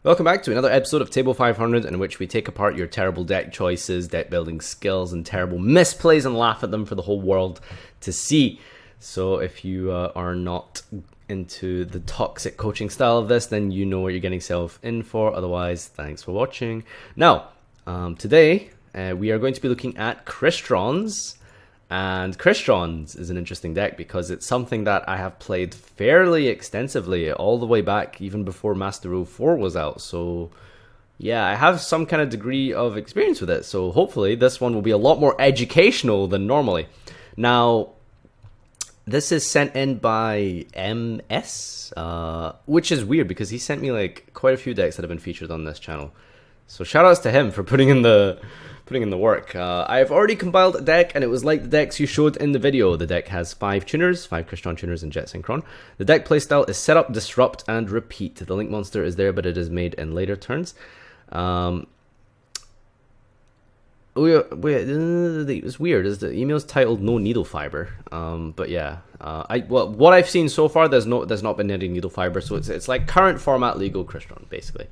Welcome back to another episode of Table 500 in which we take apart your terrible deck choices, deck building skills, and terrible misplays and laugh at them for the whole world to see. So if you are not into the toxic coaching style of this, then you know what you're getting yourself in for. Otherwise, thanks for watching. Now, today we are going to be looking at Crystrons. And Crystrons is an interesting deck because it's something that I have played fairly extensively all the way back, even before Master Rule 4 was out. So yeah, I have some kind of degree of experience with it. So hopefully this one will be a lot more educational than normally. Now, this is sent in by MS, which is weird because he sent me like quite a few decks that have been featured on this channel. So shout outs to him for putting in the work. I've already compiled a deck, and it was like the decks you showed in the video. The deck has 5 tuners, 5 Crystron tuners, and Jet Synchron. The deck playstyle is set up, disrupt, and repeat. The link monster is there, but it is made in later turns. It's weird. Is the email's titled "No Needle Fiber"? But yeah, what I've seen so far, there's not been any needle fiber, so it's like current format legal Crystron basically.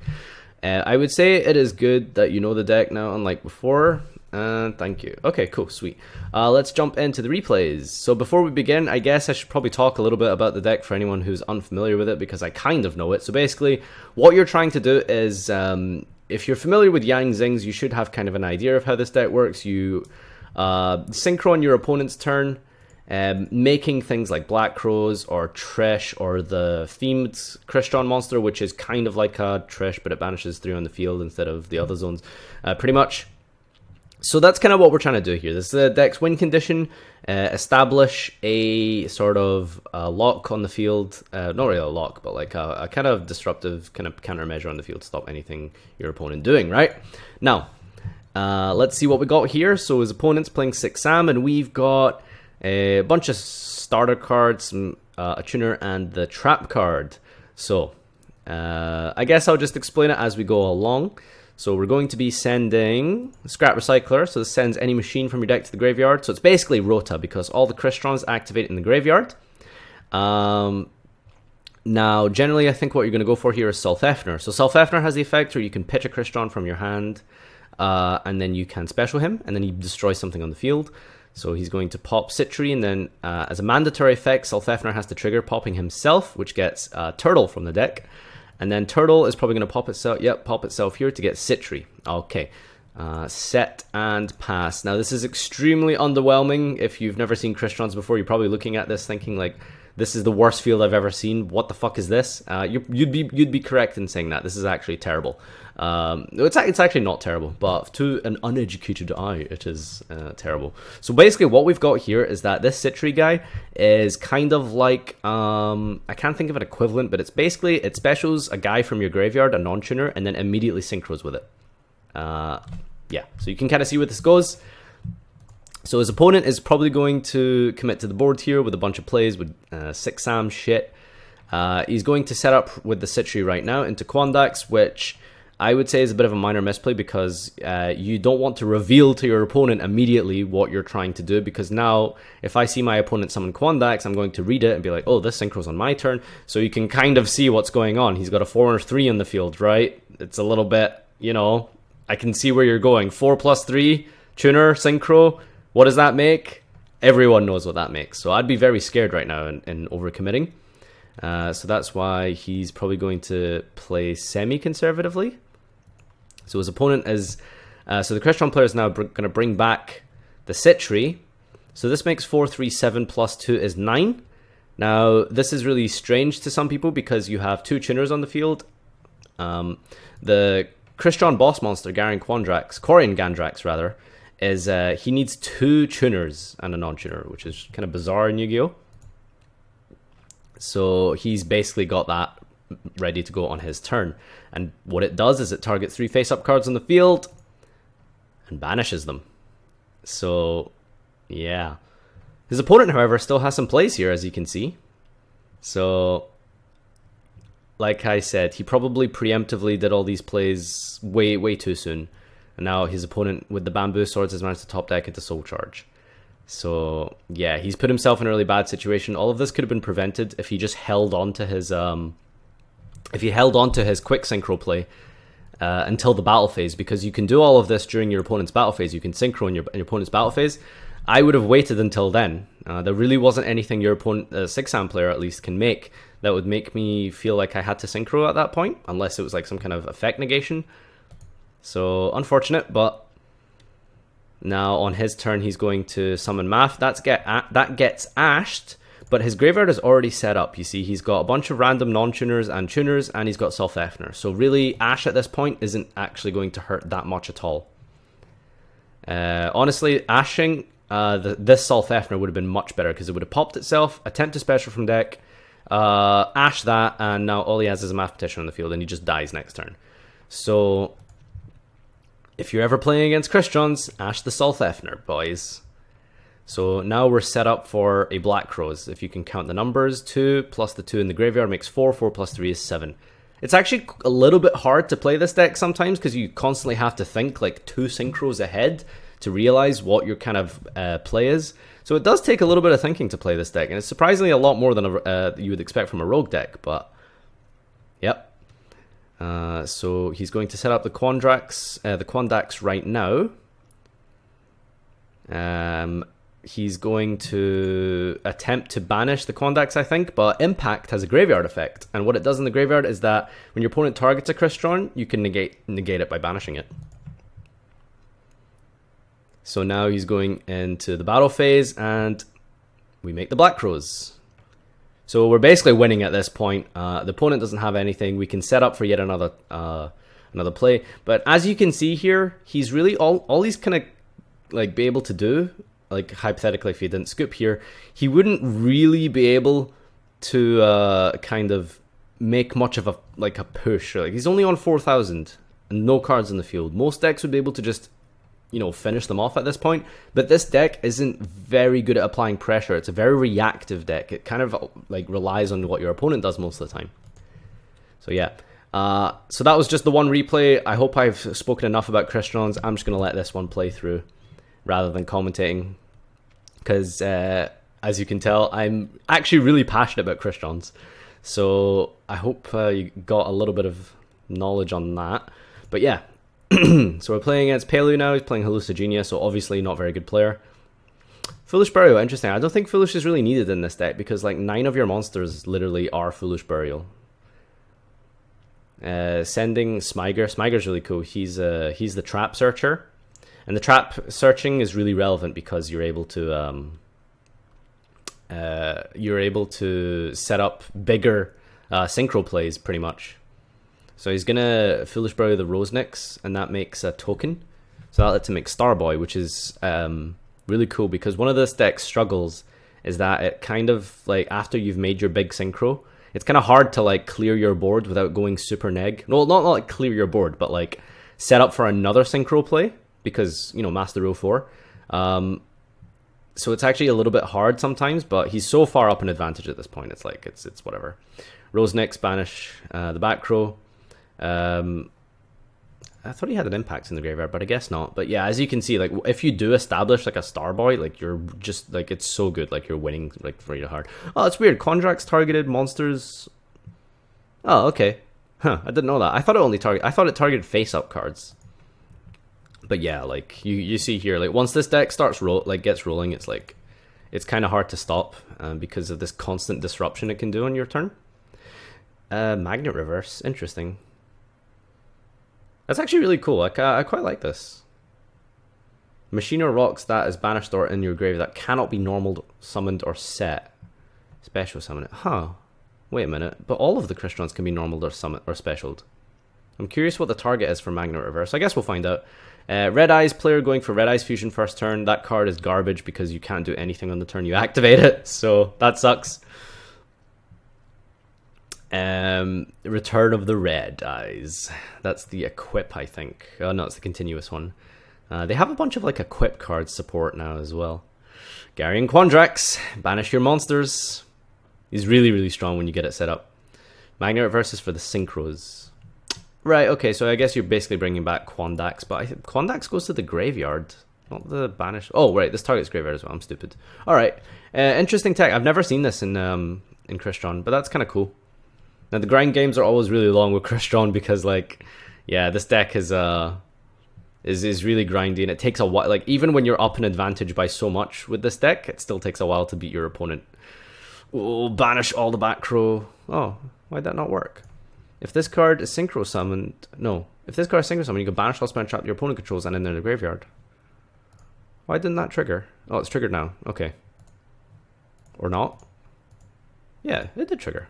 I would say it is good that you know the deck now, unlike before. Thank you. Okay, cool, sweet. Let's jump into the replays. So before we begin, I guess I should probably talk a little bit about the deck for anyone who's unfamiliar with it, because I kind of know it. So basically, what you're trying to do is, if you're familiar with Yang Zings, you should have kind of an idea of how this deck works. You synchron your opponent's turn, making things like Black Crows or Trish or the themed Crystron monster, which is kind of like a Trish, but it banishes 3 on the field instead of the other zones, pretty much. So that's kind of what we're trying to do here. This is the deck's win condition. Establish a sort of lock on the field. Not really a lock, but like a kind of disruptive kind of countermeasure on the field to stop anything your opponent doing, right? Now, let's see what we got here. So his opponent's playing 6 Sam, and we've got a bunch of starter cards, a tuner, and the trap card. So I guess I'll just explain it as we go along. So we're going to be sending Scrap Recycler. So this sends any machine from your deck to the graveyard. So it's basically Rota, because all the Crystrons activate in the graveyard. Now, generally, I think what you're going to go for here is Self-Efner. So Self-Efner has the effect where you can pitch a Crystron from your hand, and then you can special him, and then he destroys something on the field. So he's going to pop Citry, and then as a mandatory effect, Self-Efner has to trigger popping himself, which gets Turtle from the deck. And then Turtle is probably going to pop itself here to get Citry. Okay, set and pass. Now this is extremely underwhelming. If you've never seen Crystrons before, you're probably looking at this thinking like, this is the worst field I've ever seen. What the fuck is this? You'd be correct in saying that. This is actually terrible. It's actually not terrible, but to an uneducated eye, it is terrible. So basically what we've got here is that this Citry guy is kind of like, I can't think of an equivalent, but it's basically, it specials a guy from your graveyard, a non-tuner, and then immediately synchros with it. Yeah, so you can kind of see where this goes. So his opponent is probably going to commit to the board here with a bunch of plays with 6 Sam shit. He's going to set up with the Citry right now into Quandax, which I would say is a bit of a minor misplay, because you don't want to reveal to your opponent immediately what you're trying to do, because now if I see my opponent summon Quandax, I'm going to read it and be like, oh, this synchros on my turn. So you can kind of see what's going on. He's got a 4 or 3 in the field, right? It's a little bit, you know, I can see where you're going. 4 plus 3, tuner, synchro. What does that make? Everyone knows what that makes. So I'd be very scared right now in overcommitting. So that's why he's probably going to play semi-conservatively. So his opponent is... so the Crystron player is now going to bring back the Citry. So this makes 4, 3, 7 plus 2 is 9. Now, this is really strange to some people because you have 2 tuners on the field. The Crystron boss monster, Corian Gandrax, rather, is he needs 2 tuners and a non-tuner, which is kind of bizarre in Yu-Gi-Oh! So he's basically got that ready to go on his turn. And what it does is it targets 3 face-up cards on the field and banishes them. So, yeah. His opponent, however, still has some plays here, as you can see. So, like I said, he probably preemptively did all these plays way too soon. And now his opponent, with the Bamboo Swords, has managed to top deck into Soul Charge. So, yeah, he's put himself in a really bad situation. All of this could have been prevented if he just held on to his if you held on to his quick synchro play until the battle phase, because you can do all of this during your opponent's battle phase. You can synchro in your opponent's battle phase. I would have waited until then. There really wasn't anything your opponent, a 6-am player at least, can make that would make me feel like I had to synchro at that point, unless it was like some kind of effect negation. So unfortunate, but now on his turn he's going to summon Math. That gets ashed, but his graveyard is already set up. You see, he's got a bunch of random non-tuners and tuners, and he's got Self-Efner. So really, Ash at this point isn't actually going to hurt that much at all. Honestly, ashing this Self-Efner would have been much better, because it would have popped itself, attempt to special from deck, ash that, and now all he has is a Math Petition on the field, and he just dies next turn. So if you're ever playing against Crystrons, ash the Self-Efner, boys. So now we're set up for a Black Crows. If you can count the numbers, 2 plus the 2 in the graveyard makes 4. 4 plus 3 is 7. It's actually a little bit hard to play this deck sometimes, because you constantly have to think like 2 synchros ahead to realize what your kind of play is. So it does take a little bit of thinking to play this deck, and it's surprisingly a lot more than you would expect from a rogue deck, but yep. So he's going to set up the Quandax right now. He's going to attempt to banish the Quandax, I think, but Impact has a graveyard effect, and what it does in the graveyard is that when your opponent targets a Crystron, you can negate it by banishing it. So now he's going into the battle phase, and we make the Black Crows. So we're basically winning at this point. The opponent doesn't have anything. We can set up for yet another play, but as you can see here, he's really all he's kind of like be able to do. Like, hypothetically, if he didn't scoop here, he wouldn't really be able to kind of make much of a push. Like, he's only on 4,000 and no cards in the field. Most decks would be able to just, finish them off at this point. But this deck isn't very good at applying pressure. It's a very reactive deck. It kind of relies on what your opponent does most of the time. So yeah. So that was just the one replay. I hope I've spoken enough about Crystrons. I'm just going to let this one play through rather than commentating, because as you can tell, I'm actually really passionate about Crystrons. So I hope you got a little bit of knowledge on that. But yeah, so we're playing against Pelu now. He's playing Hallucigenia, so obviously not very good player. Foolish Burial, interesting. I don't think Foolish is really needed in this deck, because 9 of your monsters literally are Foolish Burial. Sending Smyger. Smyger's really cool. He's the Trap Searcher. And the trap searching is really relevant because you're able to set up bigger synchro plays pretty much. So he's gonna Foolish Burial the Rosenix, and that makes a token. So that lets him make Starboy, which is really cool, because one of this deck's struggles is that it kind of after you've made your big synchro, it's kind of hard to clear your board without going super neg. No, not clear your board, but set up for another synchro play. Because, Master Rule 4. So it's actually a little bit hard sometimes, but he's so far up an advantage at this point. It's it's whatever. Rosenix, banish the back row. I thought he had an impact in the graveyard, but I guess not. But yeah, as you can see, if you do establish a Starboy, you're just it's so good, you're winning really hard. Oh, it's weird. Kondrax targeted monsters. Oh, okay. Huh, I didn't know that. I thought it targeted face-up cards. But yeah, you see here, once this deck starts gets rolling, it's kind of hard to stop because of this constant disruption it can do on your turn. Magnet Reverse, interesting. That's actually really cool. I quite like this. Machine or rocks that is banished or in your grave that cannot be normal, summoned, or set. Special summon it. Huh. Wait a minute. But all of the Crystrons can be normaled or summoned or specialed. I'm curious what the target is for Magnet Reverse. I guess we'll find out. Red Eyes player going for Red Eyes Fusion first turn. That card is garbage because you can't do anything on the turn you activate it. So that sucks. Return of the Red Eyes. That's the equip, I think. Oh no, it's the continuous one. They have a bunch of equip cards support now as well. Garrion Quandrax. Banish your monsters. He's really, really strong when you get it set up. Magnet Reverse is for the synchros. Right, okay, so I guess you're basically bringing back Quandax, but I think Quandax goes to the graveyard, not the banish. Oh, right, this target's graveyard as well. I'm stupid. All right, interesting tech. I've never seen this in Crystron, but that's kind of cool. Now, the grind games are always really long with Crystron because, like, yeah, this deck is really grindy, and it takes a while. Like, even when you're up an advantage by so much with this deck, it still takes a while to beat your opponent. Oh, banish all the back row. Oh, why'd that not work? If this card is synchro summoned, no. If this card is synchro summoned, you can banish all spell trap your opponent controls and in the graveyard. Why didn't that trigger? Oh, it's triggered now. Okay. Or not? Yeah, it did trigger.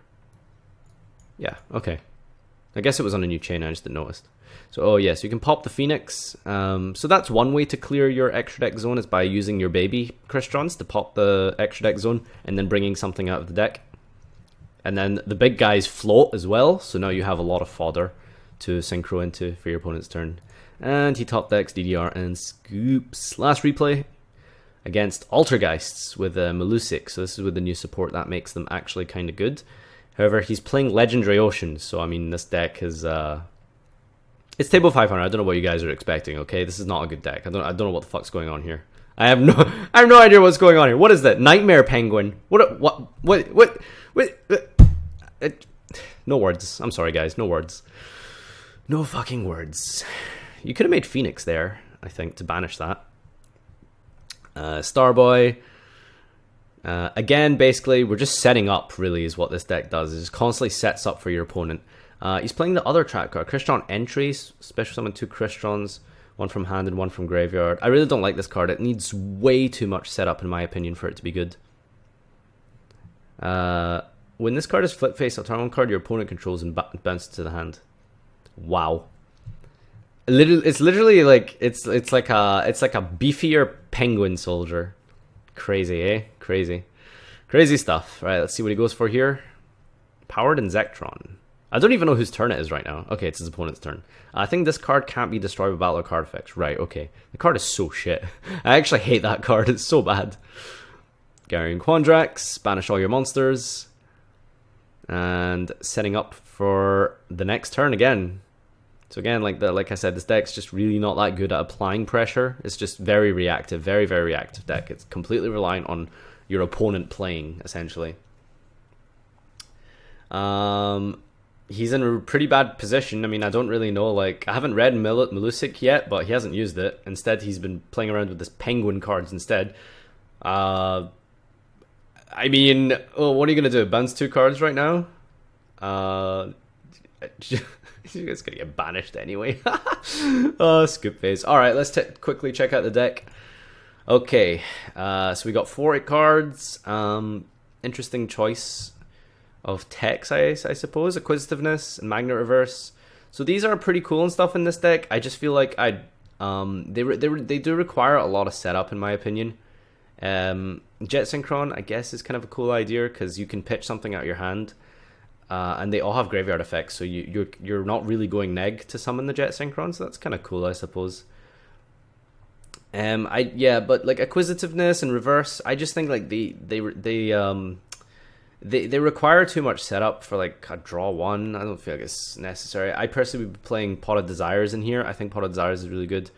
Yeah, okay. I guess it was on a new chain, I just didn't notice. So, oh yes, you can pop the Phoenix. So that's one way to clear your extra deck zone, is by using your baby Crystrons to pop the extra deck zone and then bringing something out of the deck. And then the big guys float as well, so now you have a lot of fodder to synchro into for your opponent's turn. And he top decks DDR and scoops. Last replay against Altergeists with Melusic. So this is with the new support that makes them actually kind of good. However, he's playing Legendary Oceans, so I mean, this deck is it's table 500. I don't know what you guys are expecting. Okay, this is not a good deck. I don't know what the fuck's going on here. I have no idea what's going on here. What is that? Nightmare Penguin? What? No words. I'm sorry, guys. No words. No fucking words. You could have made Phoenix there, I think, to banish that. Starboy. Again, basically, we're just setting up, really, is what this deck does. It just constantly sets up for your opponent. He's playing the other trap card, Crystron Entries. Special summon 2 Crystrons, one from hand and one from graveyard. I really don't like this card. It needs way too much setup, in my opinion, for it to be good. When this card is flip face, I'll turn one card your opponent controls and bounce it to the hand. Wow. It's literally like it's like a beefier penguin soldier. Crazy, eh? Crazy stuff. Right, let's see what he goes for here. Powered and Zektron. I don't even know whose turn it is right now. Okay, it's his opponent's turn. I think this card can't be destroyed with battle or card effects. Right, okay. The card is so shit. I actually hate that card. It's so bad. Garyon Quandrax. Banish all your monsters. And setting up for the next turn again. So again, like I said, this deck's just really not that good at applying pressure. It's just very reactive, very reactive deck. It's completely reliant on your opponent playing, essentially. He's in a pretty bad position. I mean, I don't really know. Like, I haven't read Melusic yet, but he hasn't used it. Instead, he's been playing around with this penguin cards instead. I mean, what are you gonna do? Bounce 2 cards right now? It's gonna get banished anyway. Scoop phase. All right, let's quickly check out the deck. Okay, so we got 4 cards. Interesting choice of techs, I suppose. Acquisitiveness and Magnet Reverse. So these are pretty cool and stuff in this deck. I just feel like they do require a lot of setup, in my opinion. Jet Synchron, I guess, is kind of a cool idea because you can pitch something out of your hand. And they all have graveyard effects, so you're not really going neg to summon the Jet Synchron, so that's kind of cool, I suppose. But like Acquisitiveness and Reverse, I just think like they require too much setup for like a draw 1. I don't feel like it's necessary. I personally would be playing Pot of Desires in here. I think Pot of Desires is really good.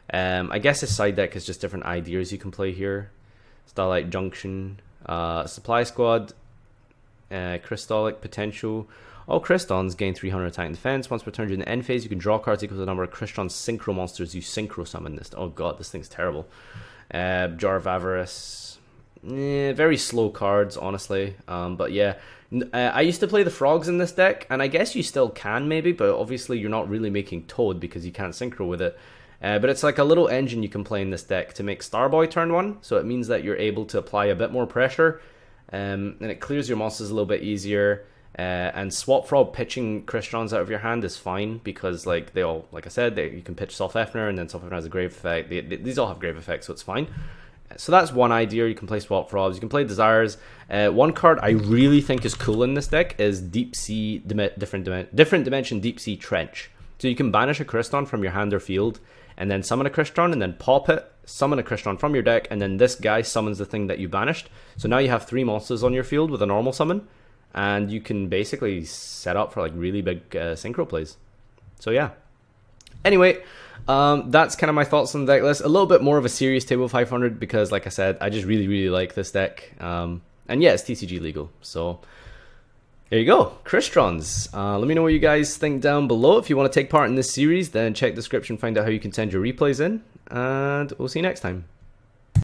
I guess his side deck is just different ideas you can play here. Starlight Junction, Supply Squad. Crystallic Potential. All Crystons gain 300 attack and defense. Once per turn during the end phase, you can draw cards equal to the number of Crystron synchro monsters you synchro summon this. Oh god, this thing's terrible. Jar of Avarice. Very slow cards, honestly. But yeah, I used to play the frogs in this deck, and I guess you still can maybe, but obviously you're not really making Toad because you can't synchro with it. But it's like a little engine you can play in this deck to make Starboy turn 1, so it means that you're able to apply a bit more pressure. And it clears your monsters a little bit easier. And Swap Frog pitching Crystrons out of your hand is fine because, like, they all, like I said, you can pitch Soft Efner, and then Soft Efner has a grave effect. These all have grave effects, so it's fine. So that's one idea. You can play Swap Frogs. You can play Desires. One card I really think is cool in this deck is Deep Sea Different Dimension Deep Sea Trench. So you can banish a Crystron from your hand or field, and then summon a Crystron, and then pop it, summon a Crystron from your deck, and then this guy summons the thing that you banished. So now you have 3 monsters on your field with a normal summon, and you can basically set up for like really big synchro plays. So yeah. Anyway, that's kind of my thoughts on the deck list. A little bit more of a serious table 500 because, like I said, I just really like this deck. And yeah, it's TCG legal. So There you go, Crystrons. Let me know what you guys think down below. If you want to take part in this series, then check the description, find out how you can send your replays in, and we'll see you next time.